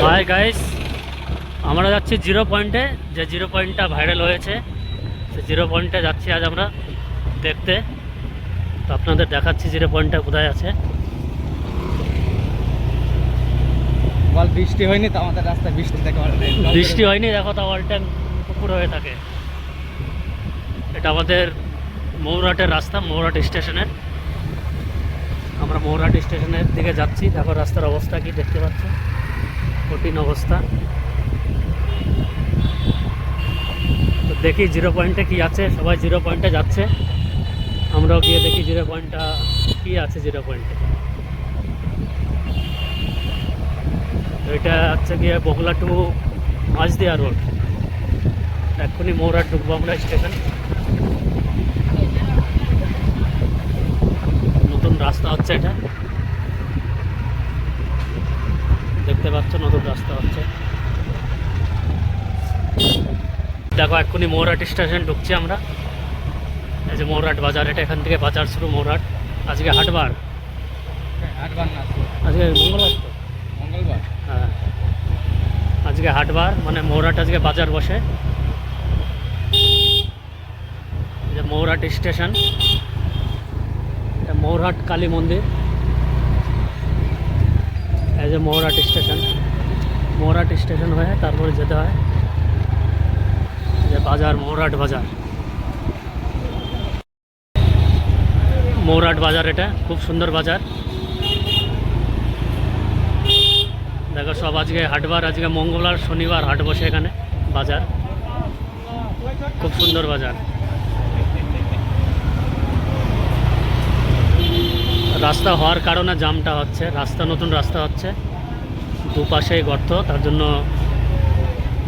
Hi guys, আমরা যাচ্ছি zero পয়েন্টে। যে জিরো পয়েন্টটা ভাইরাল হয়েছে, সে জিরো পয়েন্টে যাচ্ছি আজ আমরা দেখতে। তো আপনাদের দেখাচ্ছি জিরো পয়েন্টটা কোথায় আছে। বল বৃষ্টি হয়নি তো আমাদের রাস্তায় বৃষ্টি দেখো বৃষ্টি হয়নি, দেখো তা অল টাইম পুকুর হয়ে থাকে। এটা আমাদের মৌরাটের রাস্তা, মৌরাট স্টেশনের। আমরা মৌরাট স্টেশনের দিকে যাচ্ছি। দেখো রাস্তার অবস্থা কি দেখতে পাচ্ছ, কঠিন অবস্থা। তো দেখি জিরো পয়েন্টে কি আছে, সবাই জিরো পয়েন্টে যাচ্ছে, আমরাও গিয়ে দেখি জিরো পয়েন্টটা কি আছে জিরো পয়েন্টে। তো এটা হচ্ছে গিয়ে বগলা টু মাঝদিয়া রোড। এক্ষুনি মৌরাট ঢুকবো আমরা স্টেশন। নতুন রাস্তা হচ্ছে এটা, দেখতে পাচ্ছ নতুন রাস্তা হচ্ছে। দেখো এক্ষুনি মৌরাট স্টেশন ঢুকছি আমরা। এই যে মৌরাট বাজার, এটা এখান থেকে বাজার শুরু মৌরাট। আজকে হাটবার, আজকে মঙ্গলবার তো, মঙ্গলবার। হ্যাঁ আজকে হাটবার, মানে মৌরাট আজকে বাজার বসে। এই যে মৌরাট স্টেশন, এটা মৌরাট কালী মন্দির। এই যে মৌরাট স্টেশন, মৌরাট স্টেশন হয়ে তারপরে যেতে হয় যে বাজার, মৌরাট বাজার। মৌরাট বাজার এটা খুব সুন্দর বাজার। দেখো সব আজকে হাটবার, আজকে মঙ্গলবার শনিবার হাট বসে এখানে বাজার। খুব সুন্দর বাজার। রাস্তা হওয়ার কারণে জামটা হচ্ছে, রাস্তা নতুন রাস্তা হচ্ছে, দুপাশেই গর্ত, তার জন্য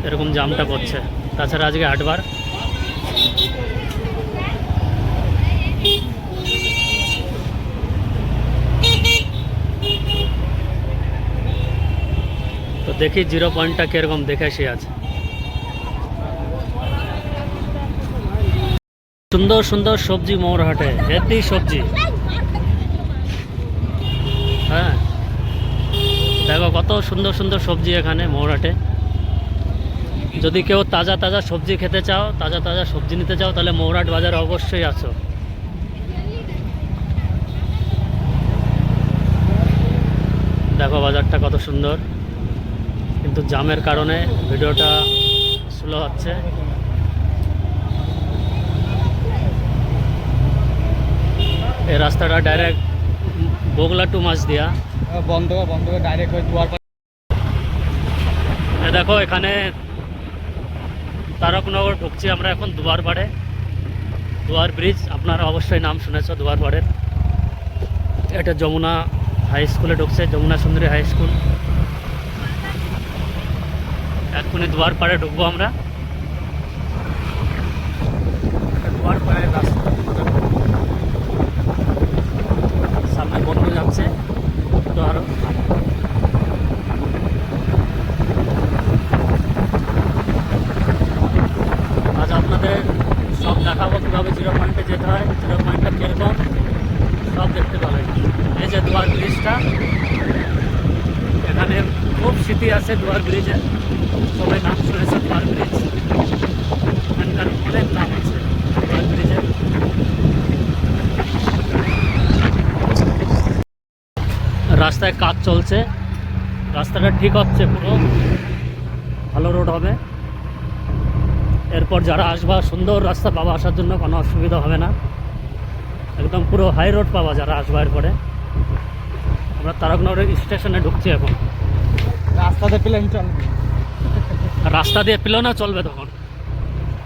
এরকম জামটা পড়ছে। তাছাড়া আজকে হাটবার। তো দেখি জিরো পয়েন্টটা কীরকম, দেখে সে আছে। সুন্দর সুন্দর সবজি মৌরাহাটে, হেভি সবজি। হ্যাঁ দেখো কত সুন্দর সুন্দর সবজি এখানে মৌরাহাটে। যদি কেউ তাজা তাজা সবজি খেতে চাও, তাজা তাজা সবজি নিতে চাও, তাহলে মৌরাট বাজারে অবশ্যই আসো। দেখো বাজারটা কত সুন্দর, কিন্তু জামের কারণে ভিডিওটা স্লো হচ্ছে। এই রাস্তাটা ডাইরেক্ট বগলা টু মাঝদিয়া, বন্ধ বন্ধ ডাইরেক্ট ওই দুয়ার। দেখো এখানে তারকনগর ঢুকছি আমরা এখন দুয়ারপাড়ে। দুয়ার ব্রিজ, আপনারা অবশ্যই নাম শুনেছ দুয়ারপাড়ের। এটা যমুনা হাই স্কুলে ঢুকছে, যমুনা সুন্দরী হাই স্কুল। এক্ষুনি দুয়ারপাড়ে ঢুকবো আমরা। দুয়ারপাড়ের রাস্তা, সামনে বন্ধু যাচ্ছে তো আরো। আজ আপনাদের সব দেখাবো কীভাবে জিরো পয়েন্টে যেতে হয়, জিরো পয়েন্টটা কীরকম সব দেখতে পাবেন। এই যে দুয়ার ব্রিজটা, এখানে খুব স্মৃতি আছে দুয়ার ব্রিজে, সবাই নাম শুনেছে দুয়ার ব্রিজ। এখানকার অনেক নাম আছে দুয়ার ব্রিজে। রাস্তায় কাজ চলছে, রাস্তাটা ঠিক হচ্ছে, পুরো ভালো রোড হবে। এরপর যারা আসবা সুন্দর রাস্তা পাবা, আসার জন্য কোনো অসুবিধা হবে না, একদম পুরো হাই রোড পাবা যারা আসবা। এরপরে আমরা তারকনগর স্টেশনে ঢুকছি এখন। রাস্তাতে প্লেন চলবে, রাস্তা দিয়ে প্লেনও চলবে তখন।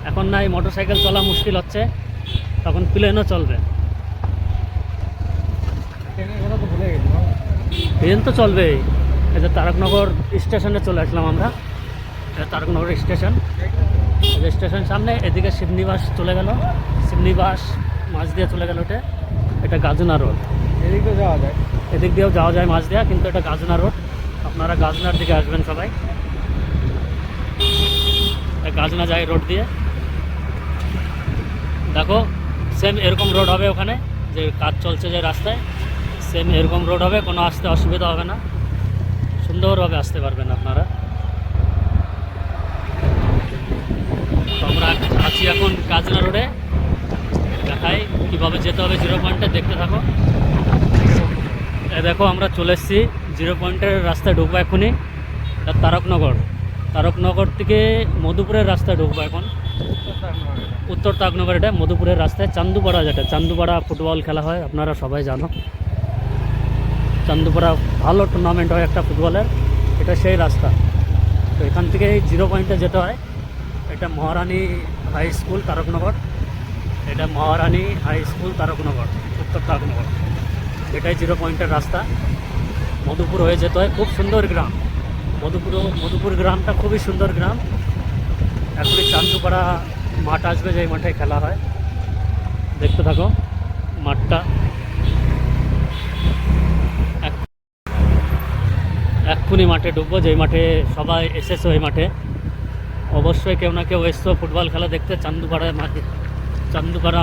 এখন নাই মোটর সাইকেল চলা মুশকিল হচ্ছে, তখন প্লেনও চলবে। ট্রেনের কথা তো ভুলে গেছি। ট্রেন তো চলবেই। এই যে তারকনগর স্টেশনে চলে আসলাম আমরা। তারকনগর স্টেশন, স্টেশন সামনে। এদিকে শিবনিবাস চলে গেল, শিবনিবাস মাঝ দিয়ে চলে গেল। এটা গাজনা রোড, এদিক দিয়ে যাওয়া যায়, এদিক দিয়েও যাওয়া যায় মাঝ দিয়া, কিন্তু এটা গাজনা রোড। আপনারা গাজনার দিকে আসবেন সবাই। গাজনা যায় রোড দিয়ে। দেখো সেম এরকম রোড হবে ওখানে, যে কাজ চলছে যে রাস্তায়, সেম এরকম রোড হবে, কোনো আসতে অসুবিধা হবে না। সুন্দর সুন্দরভাবে আসতে পারবেন আপনারা। তো আমরা আছি এখন কাজনা রোডে, দেখাই কীভাবে যেতে হবে জিরো পয়েন্টে, দেখতে থাকো। দেখো আমরা চলে এসেছি জিরো পয়েন্টের রাস্তায়, ঢুকবো এখনই। এটা তারকনগর, তারকনগর থেকে মধুপুরের রাস্তায় ঢুকবো এখন। উত্তর তারকনগর, এটা মধুপুরের রাস্তায় চান্দুপাড়া, যেটা চান্দুপাড়া ফুটবল খেলা হয় আপনারা সবাই জানো। চান্দুপাড়া ভালো টুর্নামেন্ট হয় একটা ফুটবলের, এটা সেই রাস্তা। তো এখান থেকে জিরো পয়েন্টে যেতে হয়। এটা মহারানী হাই স্কুল তারকনগর, এটা মহারানী হাই স্কুল তারকনগর, উত্তর তারকনগর। এটাই জিরো পয়েন্টের রাস্তা। মধুপুর হয়ে যেতে হয়, খুব সুন্দর গ্রাম মধুপুর গ্রামটা খুবই সুন্দর গ্রাম। এখনই চান্দুপাড়া মাঠ আসবে, যেই মাঠে খেলা হয়, দেখতে থাকো মাঠটা। এক্ষুনি মাঠে ঢুকবো, যেই মাঠে সবাই এসেছো। এই মাঠে অবশ্যই কেউ না কেউ এসছো ফুটবল খেলা দেখতে। চান্দুপাড়া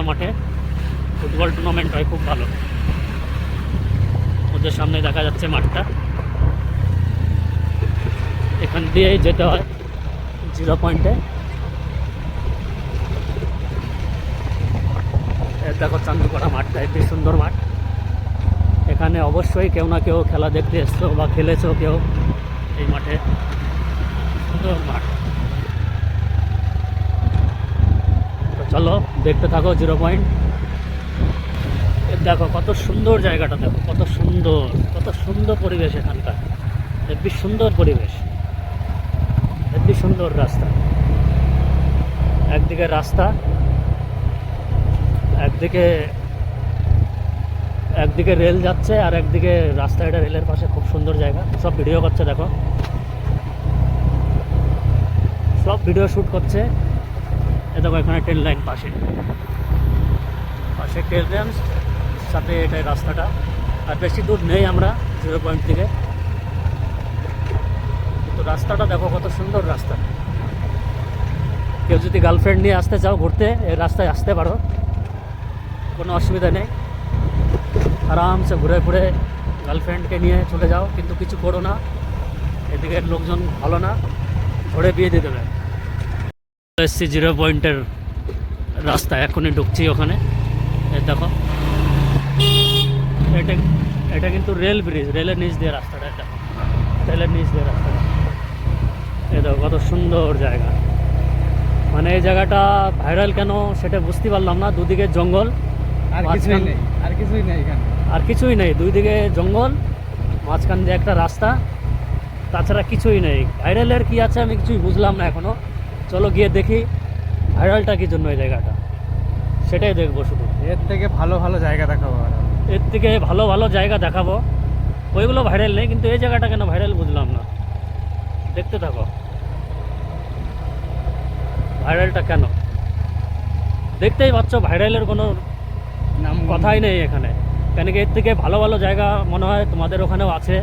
মাঠে ফুটবল টুর্নামেন্ট হয়, খুব ভালো। ওদের সামনে দেখা যাচ্ছে মাঠটা, এখান দিয়েই যেতে হয় জিরো পয়েন্টে। দেখো চান্দুপাড়া মাঠটা একটি সুন্দর মাঠ। এখানে অবশ্যই কেউ না কেউ খেলা দেখতে এসছো বা খেলেছো কেউ এই মাঠে, সুন্দর মাঠ। তো চলো দেখতে থাকো জিরো পয়েন্ট। দেখো কত সুন্দর জায়গাটা, দেখো কত সুন্দর পরিবেশ এখানকার। হেব্বি সুন্দর পরিবেশ, হেব্বি সুন্দর রাস্তা। একদিকে রাস্তা, একদিকে রেল যাচ্ছে, আর একদিকে রাস্তা। এটা রেলের পাশে, খুব সুন্দর জায়গা। সব ভিডিও করছে, দেখো সব ভিডিও শ্যুট করছে। এ দেখো এখানে ট্রেন লাইন পাশে ট্রেন লাইন সাথে এটাই রাস্তাটা। আর বেশি দূর নেই আমরা জিরো পয়েন্ট থেকে। তো রাস্তাটা দেখো কত সুন্দর রাস্তা। কেউ যদি গার্লফ্রেন্ড নিয়ে আসতে চাও ঘুরতে, এই রাস্তায় আসতে পারো, কোনো অসুবিধা নেই। আরামসে ঘুরে ঘুরে গার্লফ্রেন্ডকে নিয়ে চলে যাও, কিন্তু কিছু করো না, এদিকে লোকজন ভালো না, ধরে বিয়ে দিয়ে দেবে। এসছি জিরো পয়েন্টের রাস্তা, এখনই ঢুকছি ওখানে। এই দেখো এটা কিন্তু রেল ব্রিজ, রেলের নিচ দিয়ে রাস্তাটা। দেখো রেলের নিচ দিয়ে রাস্তাটা, এই দেখো কত সুন্দর জায়গা। মানে এই জায়গাটা ভাইরাল কেন সেটা বুঝতে পারলাম না। দুদিকে জঙ্গল, আর কিছুই নেই, আর কিছুই নেই এখানে, আর কিছুই নেই। দুই দিকে জঙ্গল, মাঝখান দিয়ে একটা রাস্তা, তাছাড়া কিছুই নেই। ভাইরালের কি আছে আমি কিছুই বুঝলাম না এখনো। চলো গিয়ে দেখি ভাইরালটা কি জন্য এই জায়গাটা, সেটাই দেখবো শুধু। এর থেকে ভালো ভালো জায়গা দেখাবো আর। এর থেকে ভালো ভালো জায়গা দেখাবো, ওইগুলো ভাইরাল নেই, কিন্তু এই জায়গাটা কেন ভাইরাল বুঝলাম না। দেখতে থাকো ভাইরালটা কেন, দেখতেই পাচ্ছ ভাইরালের কোনো নাম কথাই নেই এখানে। কেন কি এর থেকে ভালো ভালো জায়গা মনে হয় তোমাদের ওখানেও আছে,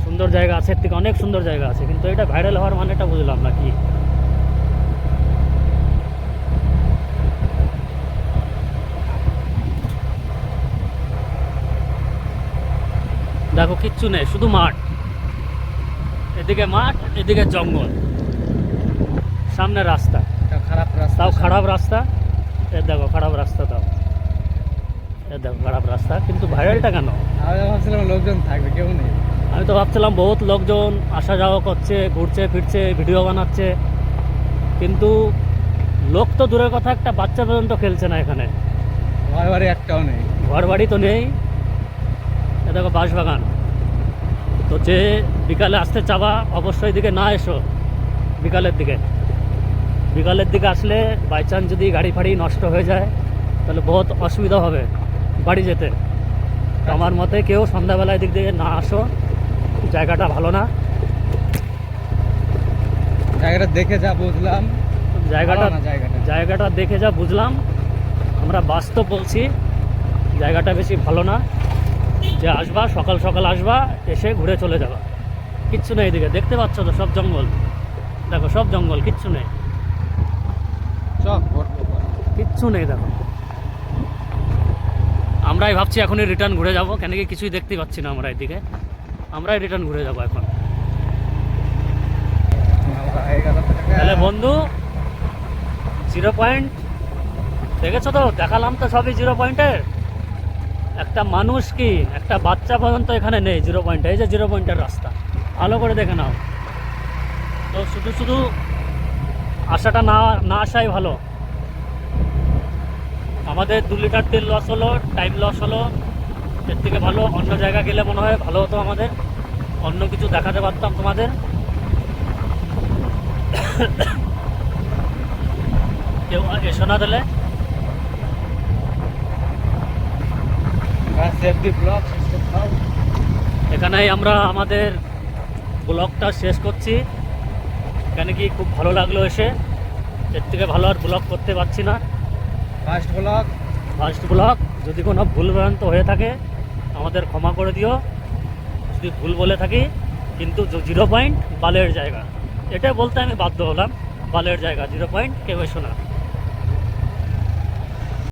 সুন্দর জায়গা আছে, এর থেকে অনেক সুন্দর জায়গা আছে, কিন্তু এটা ভাইরাল হওয়ার মানেটা বুঝলাম না কি। দেখো কিচ্ছু নেই, শুধু মাঠ। এদিকে মাঠ, এদিকে জঙ্গল, সামনে রাস্তা, খারাপ রাস্তা, তাও খারাপ রাস্তা। দেখো খারাপ রাস্তা, তাও দেখো খারাপ রাস্তা, কিন্তু ভাইরালটা কেন? আমি ভাবছিলাম লোকজন থাকবে, কেউ নেই। আমি তো ভাবছিলাম বহুত লোকজন আসা যাওয়া করছে, ঘুরছে ফিরছে, ভিডিও বানাচ্ছে, কিন্তু লোক তো দূরের কথা, একটা বাচ্চা পর্যন্ত খেলছে না এখানে। ঘর বাড়ি একটাও নেই, ঘর বাড়ি তো নেই। এ দেখো বাঁশবাগান। তো যে বিকালে আসতে চাবা অবশ্যই দিকে না এসো, বিকালের দিকে আসলে বাই চান্স যদি গাড়ি ফাড়ি নষ্ট হয়ে যায় তাহলে বহুত অসুবিধা হবে বাড়ি যেতে। তো আমার মতে কেউ সন্ধ্যাবেলায় দিক দিয়ে না আসো, জায়গাটা ভালো না। জায়গাটা দেখে যা বুঝলাম, জায়গাটা ভালো না জায়গাটা। জায়গাটা দেখে যা বুঝলাম, আমরা বাস্তব বলছি, জায়গাটা বেশি ভালো না। যে আসবা সকাল সকাল আসবা, এসে ঘুরে চলে যাবা, কিচ্ছু নেই এদিকে। দেখতে পাচ্ছ তো সব জঙ্গল, দেখো সব জঙ্গল, কিচ্ছু নেই, সব কিচ্ছু নেই। দেখো আমরাই ভাবছি এখনই রিটার্ন ঘুরে যাব, কেন কি কিছুই দেখতে পাচ্ছি না আমরা এদিকে। আমরাই রিটার্ন ঘুরে যাবো এখন। আমরা 1100 টাকা। তাহলে বন্ধু 0 পয়েন্ট দেখেছো তো, দেখালাম তো সবই 0 পয়েন্টের। একটা মানুষ কি একটা বাচ্চা পর্যন্ত এখানে নেই 0 পয়েন্টে। এই যে 0 পয়েন্টের রাস্তা, ভালো করে দেখে নাও। তো শুধু শুধু আসাটা না না আসাই ভালো। আমাদের 2 লিটার তেল লস হলো, টাইম লস হলো। এর থেকে ভালো অন্য জায়গা গেলে মনে হয় ভালো হতো আমাদের, অন্য কিছু দেখাতে পারতাম তোমাদের। কেউ এসো না দিলে। সেভ দি ব্লগ। এখানেই আমরা আমাদের ব্লগটা শেষ করছি। কেন কি খুব ভালো লাগলো এসে, এর থেকে ভালো আর ব্লগ করতে পারছি না। First blog. ফার্স্ট ব্লগ, যদি কোনো ভুল ভ্রান্ত হয়ে থাকে আমাদের ক্ষমা করে দিও, যদি ভুল বলে থাকি। কিন্তু 0 পয়েন্ট বালের জায়গা, এটা বলতে আমি বাধ্য হলাম। বালের জায়গা 0 পয়েন্ট, কেউ এসো না।